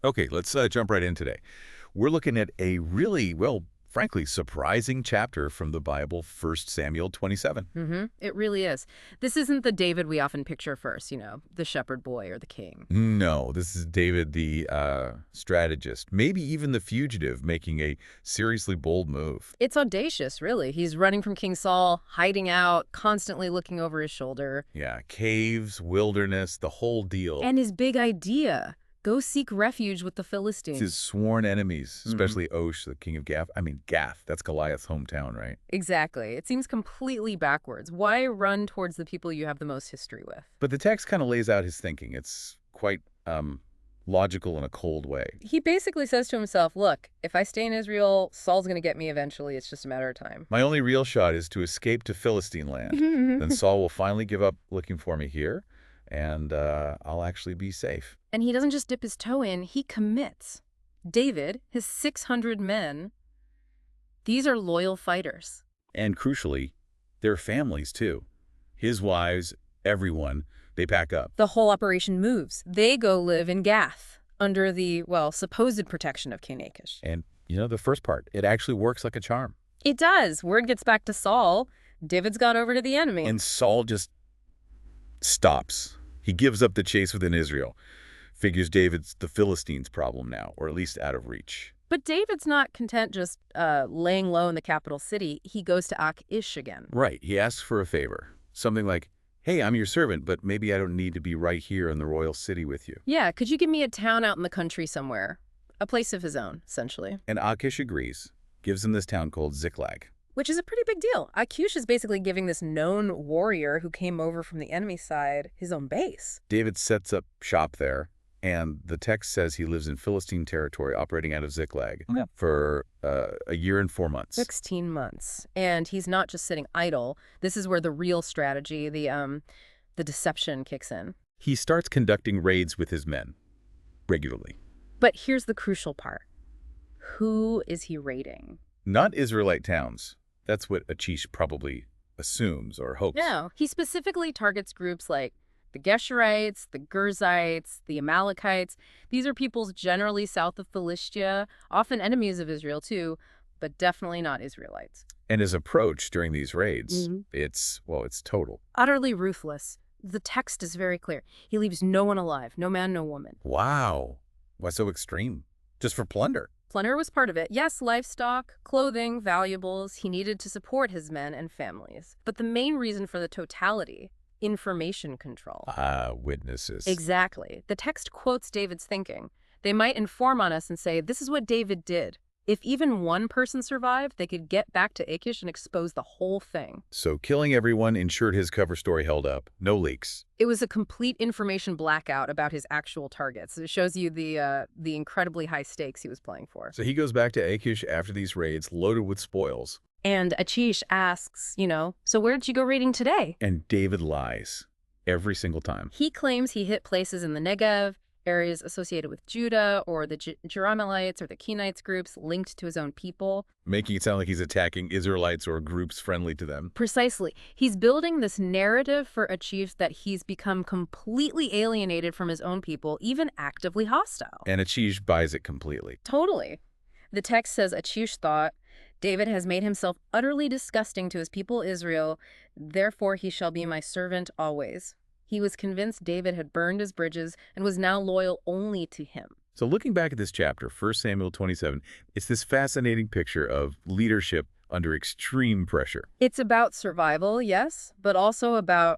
Okay, let's jump right in today. We're looking at a really, well, frankly, surprising chapter from the Bible, 1 Samuel 27. It really is. This isn't the David we often picture first, the shepherd boy or the king. No, this is David the strategist, maybe even the fugitive, making a seriously bold move. It's audacious, really. He's running from King Saul, hiding out, constantly looking over his shoulder. Yeah, caves, wilderness, the whole deal. And his big idea, go seek refuge with the It's his Philistines. sworn enemies, especially Osh, the king of Gath. I mean, Gath, that's Goliath's hometown, right? Exactly. It seems completely backwards. Why run towards the people you have the most history with? But the text kind of lays out his thinking. It's quite logical in a cold way. He basically says to himself, look, if I stay in Israel, Saul's going to get me eventually. It's just a matter of time. My only real shot is to escape to Philistine land. Then Saul will finally give up looking for me here, and I'll actually be safe. And he doesn't just dip his toe in, he commits. David, his 600 men, these are loyal fighters. And crucially, their families, too. His wives, everyone, they pack up. The whole operation moves. They go live in Gath, under the, well, supposed protection of King Achish. And, the first part, it actually works like a charm. It does. Word gets back to Saul. David's gone over to the enemy. And Saul just stops. He gives up the chase within Israel. Figures David's the Philistines' problem now, or at least out of reach. But David's not content just laying low in the capital city. He goes to Achish again. Right. He asks for a favor. Something like, hey, I'm your servant, but maybe I don't need to be right here in the royal city with you. Yeah, could you give me a town out in the country somewhere? A place of his own, essentially. And Achish agrees, gives him this town called Ziklag. Which is a pretty big deal. Achish is basically giving this known warrior who came over from the enemy side his own base. David sets up shop there, and the text says he lives in Philistine territory operating out of Ziklag for a year and 4 months. 16 months. And he's not just sitting idle. This is where the real strategy, the deception kicks in. He starts conducting raids with his men regularly. But here's the crucial part. Who is he raiding? Not Israelite towns. That's what Achish probably assumes or hopes. No, he specifically targets groups like the Geshurites, the Girzites, the Amalekites. These are peoples generally south of Philistia, often enemies of Israel too, but definitely not Israelites. And his approach during these raids, it's total. Utterly ruthless. The text is very clear. He leaves no one alive, no man, no woman. Wow. Why so extreme? Just for plunder? Plunder was part of it. Yes, livestock, clothing, valuables he needed to support his men and families. But the main reason for the totality, information control. Witnesses. Exactly. The text quotes David's thinking. They might inform on us and say, this is what David did. If even one person survived, they could get back to Achish and expose the whole thing. So killing everyone ensured his cover story held up. No leaks. It was a complete information blackout about his actual targets. It shows you the incredibly high stakes he was playing for. So he goes back to Achish after these raids, loaded with spoils. And Achish asks, so where'd you go raiding today? And David lies. Every single time. He claims he hit places in the Negev, areas associated with Judah or the Jerahmeelites or the Kenites groups linked to his own people. Making it sound like he's attacking Israelites or groups friendly to them. Precisely. He's building this narrative for Achish that he's become completely alienated from his own people, even actively hostile. And Achish buys it completely. Totally. The text says Achish thought, David has made himself utterly disgusting to his people Israel, therefore he shall be my servant always. He was convinced David had burned his bridges and was now loyal only to him. So looking back at this chapter, 1 Samuel 27, it's this fascinating picture of leadership under extreme pressure. It's about survival, yes, but also about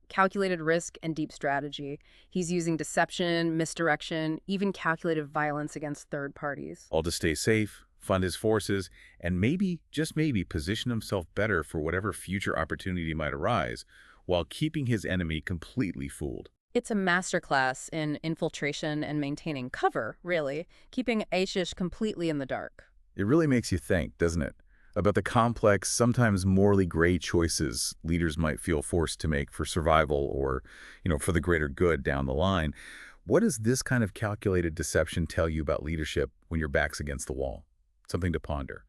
calculated risk and deep strategy. He's using deception, misdirection, even calculated violence against third parties. All to stay safe, fund his forces, and maybe, just maybe, position himself better for whatever future opportunity might arise, while keeping his enemy completely fooled. It's a masterclass in infiltration and maintaining cover, really, keeping Achish completely in the dark. It really makes you think, doesn't it, about the complex, sometimes morally gray choices leaders might feel forced to make for survival or, for the greater good down the line. What does this kind of calculated deception tell you about leadership when your back's against the wall? Something to ponder.